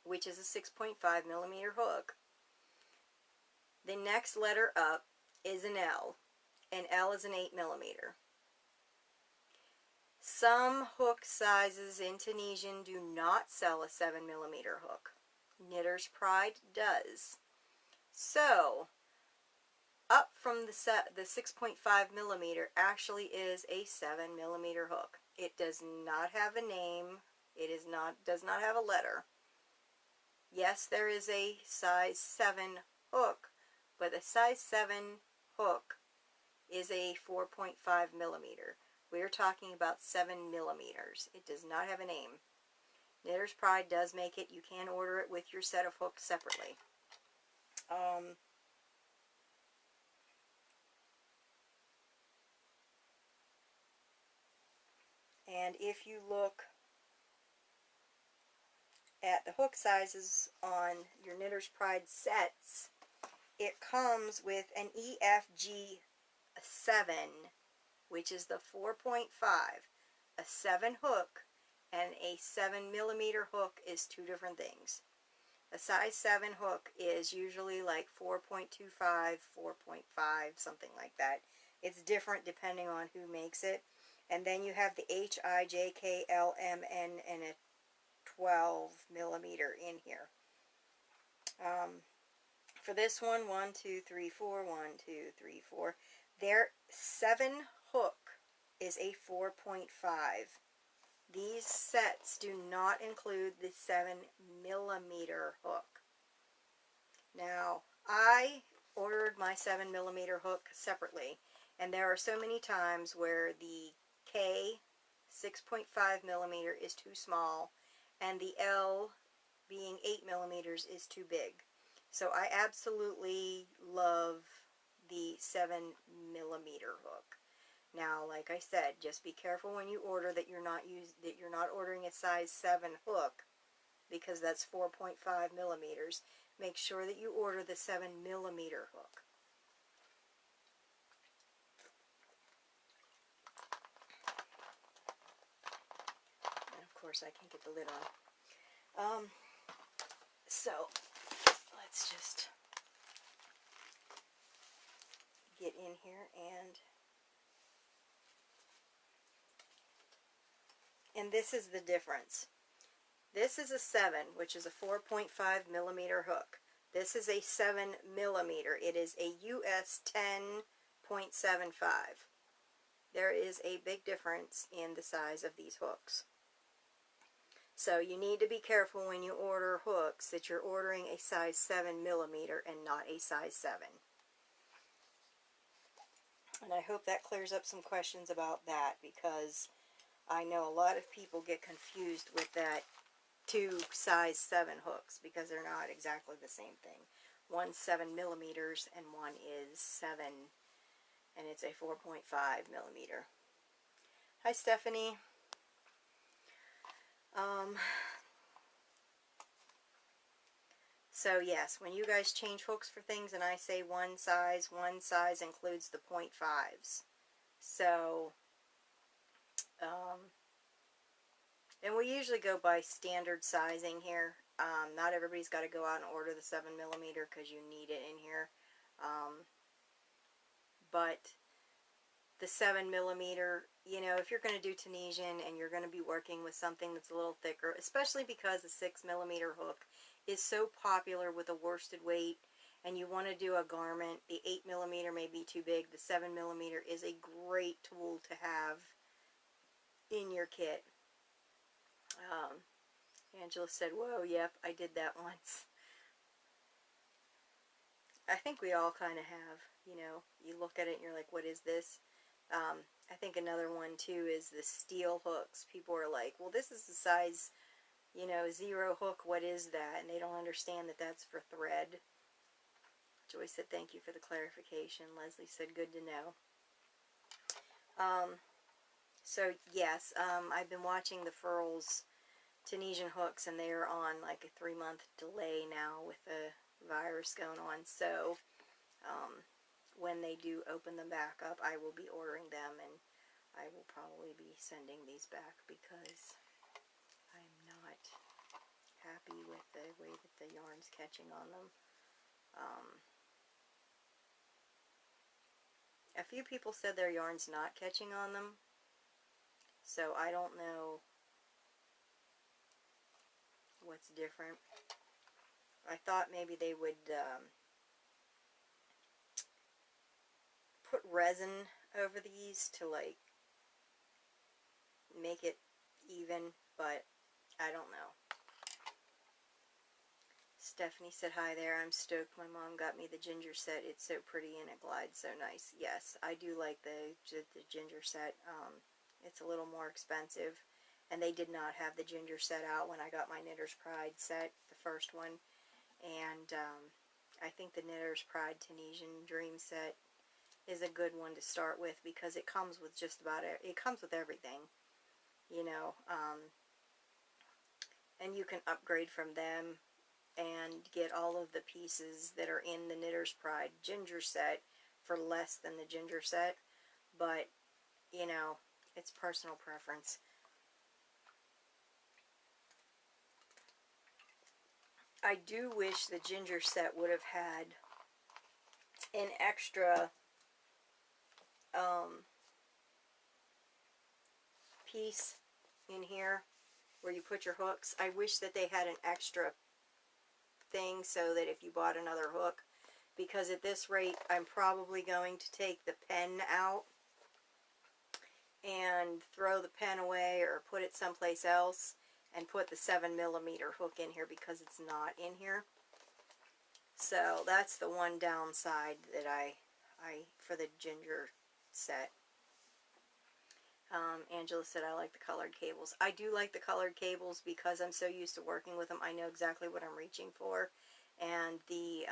Speaker 1: which is a 6.5mm hook, the next letter up is an L, and L is an 8mm. Some hook sizes in Tunisian do not sell a 7mm hook. Knitter's Pride does. So, up from the 6.5mm actually is a 7mm hook. It does not have a name. It does not have a letter. Yes, there is a size 7 hook, but the size 7 hook is a 4.5mm. We're talking about 7mm. It does not have a name. Knitter's Pride does make it. You can order it with your set of hooks separately. And if you look at the hook sizes on your Knitter's Pride sets, it comes with an EFG 7, which is the 4.5. A 7 hook and a 7mm hook is two different things. A size 7 hook is usually like 4.25, 4.5, something like that. It's different depending on who makes it. And then you have the HIJKLMN and a 12mm in here. For this one, 1, 2, 3, 4, 1, 2, 3, 4. Their 7 hook is a 4.5. These sets do not include the 7mm hook. Now, I ordered my 7mm hook separately, and there are so many times where the K 6.5mm is too small, and the L being 8mm is too big. So I absolutely love the 7mm hook. Now, like I said, just be careful when you order that you're not ordering a size 7 hook, because that's 4.5mm. Make sure that you order the 7mm hook. And of course, I can't get the lid on. So let's just get in here and this is the difference. This is a 7, which is a 4.5 millimeter hook. This is a 7 millimeter. It is a US 10.75. There is a big difference in the size of these hooks. So you need to be careful when you order hooks that you're ordering a size 7 millimeter and not a size 7. And I hope that clears up some questions about that, because I know a lot of people get confused with that 2 size 7 hooks because they're not exactly the same thing. One's 7 millimeters and one is 7, and it's a 4.5 millimeter. Hi, Stephanie. So yes, when you guys change hooks for things and I say one size includes the 0.5s. So, and we usually go by standard sizing here. Not everybody's got to go out and order the 7 millimeter because you need it in here. But the 7 millimeter, you know, if you're going to do Tunisian and you're going to be working with something that's a little thicker, especially because the 6 millimeter hook is so popular with a worsted weight, and you want to do a garment, the 8 millimeter may be too big. The 7 millimeter is a great tool to have in your kit. Angela said, whoa, yep, I did that once. I think we all kind of have, you know, you look at it and you're like, what is this? I think another one too is the steel hooks. People are like, well, this is the size, you know, 0 hook, what is that? And they don't understand that that's for thread. Joyce said, thank you for the clarification. Leslie said, good to know. So yes, I've been watching the Furls Tunisian hooks, and they are on like a 3-month delay now with the virus going on. So when they do open them back up, I will be ordering them, and I will probably be sending these back because I'm not happy with the way that the yarn's catching on them. A few people said their yarn's not catching on them, so I don't know what's different. I thought maybe they would put resin over these to like make it even, but I don't know. Stephanie said, hi there, I'm stoked my mom got me the ginger set. It's so pretty and it glides so nice. Yes, I do like the ginger set. It's a little more expensive, and they did not have the ginger set out when I got my Knitter's Pride set, the first one. And I think the Knitter's Pride Tunisian Dream set is a good one to start with because it comes with just about it comes with everything, you know, and you can upgrade from them and get all of the pieces that are in the Knitter's Pride ginger set for less than the ginger set, but you know, it's personal preference. I do wish the ginger set would have had an extra piece in here where you put your hooks. I wish that they had an extra thing so that if you bought another hook, because at this rate I'm probably going to take the pen out and throw the pen away or put it someplace else and put the 7 millimeter hook in here because it's not in here. So that's the one downside that I for the ginger set. Angela said, I like the colored cables. I do like the colored cables because I'm so used to working with them. I know exactly what I'm reaching for. And the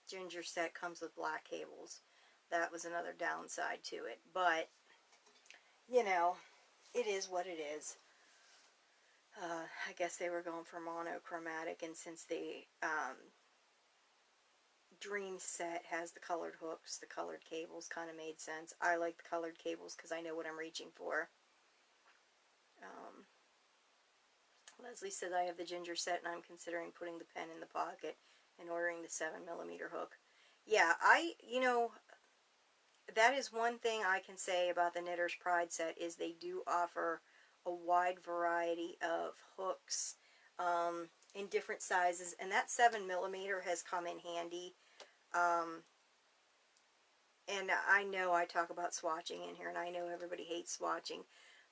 Speaker 1: ginger set comes with black cables. That was another downside to it. But, you know, it is what it is. I guess they were going for monochromatic, and since the Dream set has the colored hooks, the colored cables kind of made sense. I like the colored cables because I know what I'm reaching for. Leslie says, I have the ginger set and I'm considering putting the pen in the pocket and ordering the 7mm hook. Yeah, you know, that is one thing I can say about the Knitter's Pride set is they do offer a wide variety of hooks in different sizes, and that 7mm has come in handy. And I know I talk about swatching in here, and I know everybody hates swatching,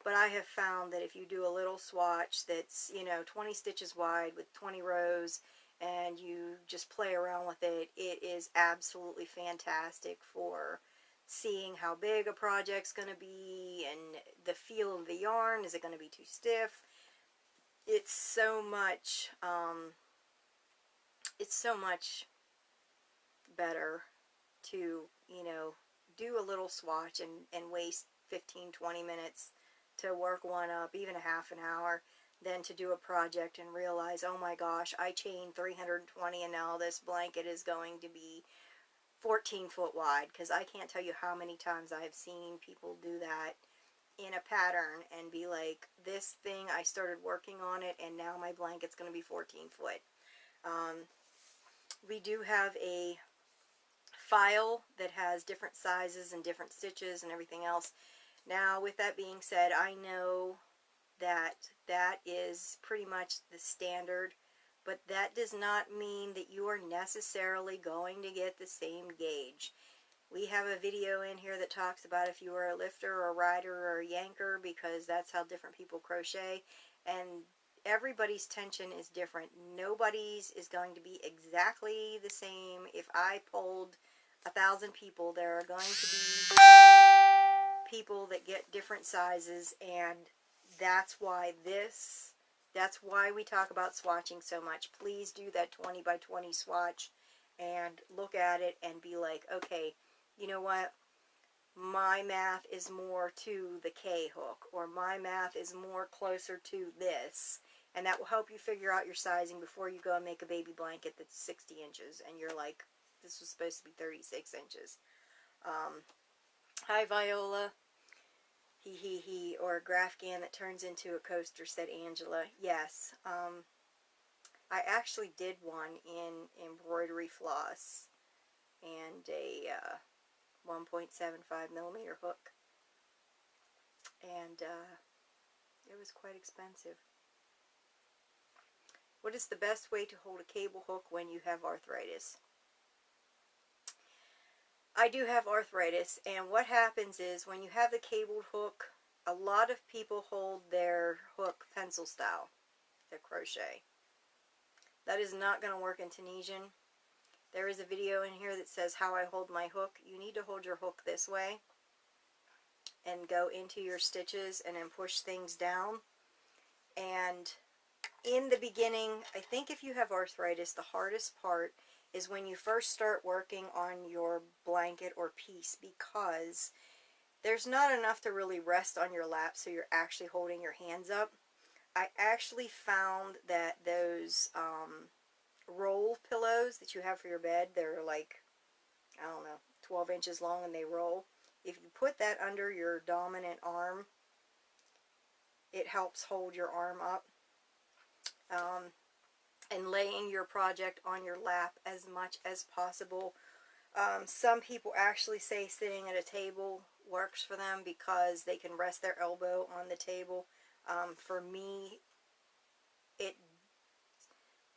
Speaker 1: but I have found that if you do a little swatch that's, you know, 20 stitches wide with 20 rows, and you just play around with it, it is absolutely fantastic for seeing how big a project's going to be, and the feel of the yarn. Is it going to be too stiff? It's so much, better to, you know, do a little swatch and waste 15-20 minutes to work one up, even a half an hour, than to do a project and realize, oh my gosh, I chained 320 and now this blanket is going to be 14 foot wide. Because I can't tell you how many times I've seen people do that in a pattern and be like, this thing, I started working on it and now my blanket's going to be 14 foot. We do have a file that has different sizes and different stitches and everything else. Now, with that being said, I know that that is pretty much the standard, but that does not mean that you are necessarily going to get the same gauge. We have a video in here that talks about if you are a lifter or a rider or a yanker, because that's how different people crochet, and everybody's tension is different. Nobody's is going to be exactly the same. If I polled 1,000 people, there are going to be people that get different sizes, and that's why we talk about swatching so much. Please do that 20 by 20 swatch and look at it and be like, okay, you know what? My math is more to the K hook, or my math is more closer to this. And that will help you figure out your sizing before you go and make a baby blanket that's 60 inches. And you're like, this was supposed to be 36 inches. Hi, Viola. He, or a Graphghan that turns into a coaster, said Angela. Yes. I actually did one in embroidery floss and a 1.75mm hook. And it was quite expensive. What is the best way to hold a cable hook when you have arthritis? I do have arthritis, and what happens is when you have the cabled hook, a lot of people hold their hook pencil style, their crochet. That is not going to work in Tunisian. There is a video in here that says how I hold my hook. You need to hold your hook this way and go into your stitches and then push things down. And in the beginning, I think if you have arthritis, the hardest part is when you first start working on your blanket or piece, because there's not enough to really rest on your lap so you're actually holding your hands up. I actually found that those roll pillows that you have for your bed, they're like, I don't know, 12 inches long and they roll. If you put that under your dominant arm, it helps hold your arm up. And laying your project on your lap as much as possible. Some people actually say sitting at a table works for them because they can rest their elbow on the table. For me, it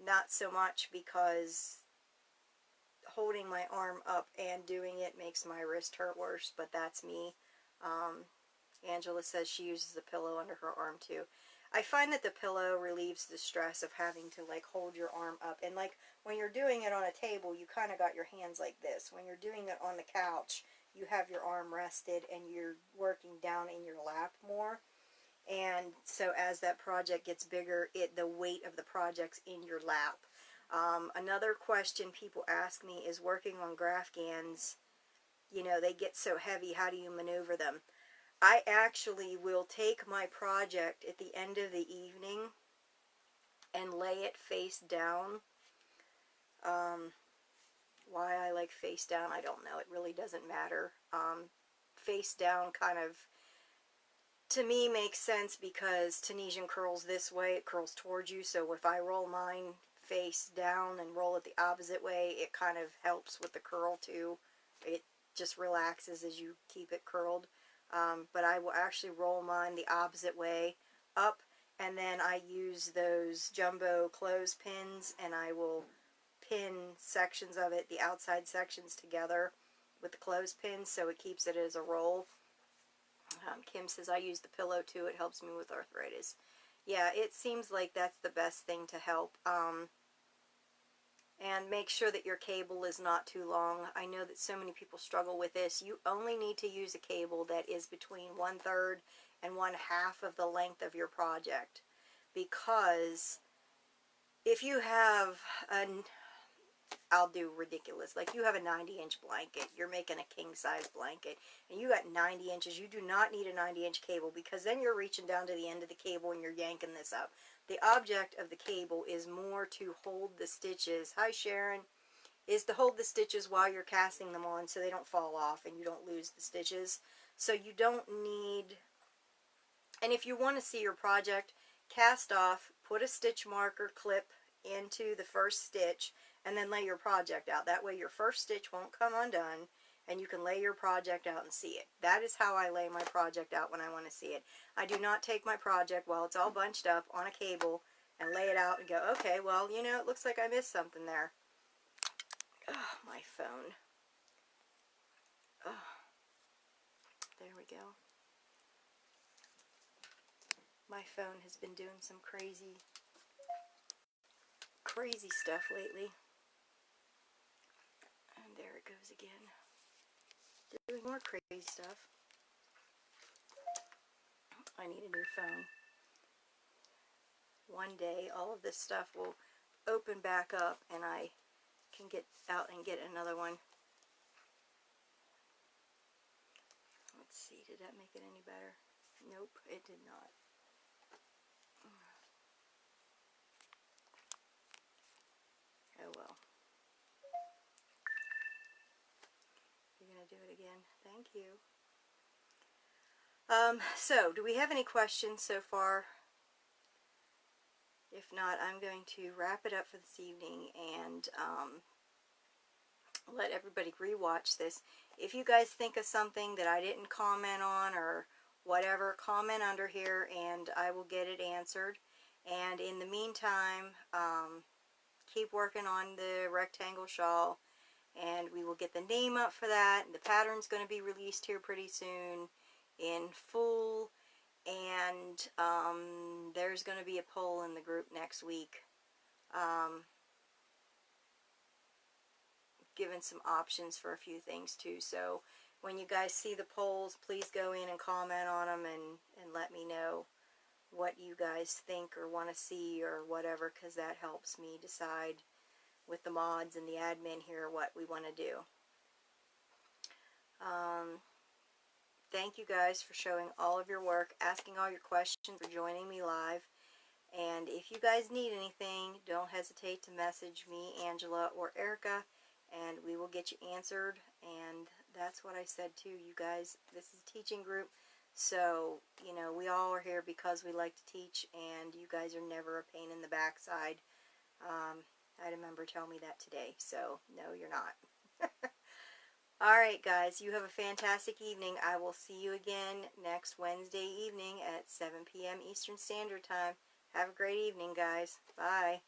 Speaker 1: not so much, because holding my arm up and doing it makes my wrist hurt worse, but that's me. Angela says she uses a pillow under her arm too. I find that the pillow relieves the stress of having to like hold your arm up, and like when you're doing it on a table, you kind of got your hands like this. When you're doing it on the couch, you have your arm rested and you're working down in your lap more. And so as that project gets bigger, the weight of the project's in your lap. Another question people ask me is working on Graphghans, you know, they get so heavy, how do you maneuver them? I actually will take my project at the end of the evening and lay it face down. Why I like face down, I don't know. It really doesn't matter. Face down kind of, to me, makes sense because Tunisian curls this way. It curls towards you. So if I roll mine face down and roll it the opposite way, it kind of helps with the curl too. It just relaxes as you keep it curled. But I will actually roll mine the opposite way up, and then I use those jumbo clothespins, and I will pin sections of it, the outside sections, together with the clothespins, so it keeps it as a roll. Kim says, I use the pillow too, it helps me with arthritis. Yeah, it seems like that's the best thing to help. And make sure that your cable is not too long. I know that so many people struggle with this. You only need to use a cable that is between 1/3 and 1/2 of the length of your project. Because if you have I'll do ridiculous, like you have a 90-inch blanket, you're making a king-size blanket, and you got 90 inches, you do not need a 90-inch cable, because then you're reaching down to the end of the cable and you're yanking this up. The object of the cable is more to hold the stitches. Hi, Sharon. Is to hold the stitches while you're casting them on so they don't fall off and you don't lose the stitches. So you don't need, and if you want to see your project, cast off, put a stitch marker clip into the first stitch, and then lay your project out. That way your first stitch won't come undone, and you can lay your project out and see it. That is how I lay my project out when I want to see it. I do not take my project while it's all bunched up on a cable and lay it out and go, okay, well, you know, it looks like I missed something there. Oh, my phone. Oh, there we go. My phone has been doing some crazy stuff lately. And there it goes again. Doing more crazy stuff. I need a new phone. One day all of this stuff will open back up and I can get out and get another one. Let's see, did that make it any better? Nope, it did not. Oh well. You're going to do it again. Thank you. So, do we have any questions so far? If not, I'm going to wrap it up for this evening and let everybody rewatch this. If you guys think of something that I didn't comment on or whatever, comment under here and I will get it answered. And in the meantime, keep working on the rectangle shawl, and we will get the name up for that. The pattern's going to be released here pretty soon in full, and there's going to be a poll in the group next week giving some options for a few things too. So when you guys see the polls, please go in and comment on them and let me know what you guys think or want to see or whatever, because that helps me decide with the mods and the admin here what we want to do. Thank you guys for showing all of your work, asking all your questions, for joining me live. And if you guys need anything, don't hesitate to message me, Angela, or Erica, and we will get you answered. And that's what I said too, you guys. This is a teaching group, so, you know, we all are here because we like to teach, and you guys are never a pain in the backside. I had a member tell me that today, so no, you're not. Alright guys, you have a fantastic evening. I will see you again next Wednesday evening at 7 p.m. Eastern Standard Time. Have a great evening, guys. Bye.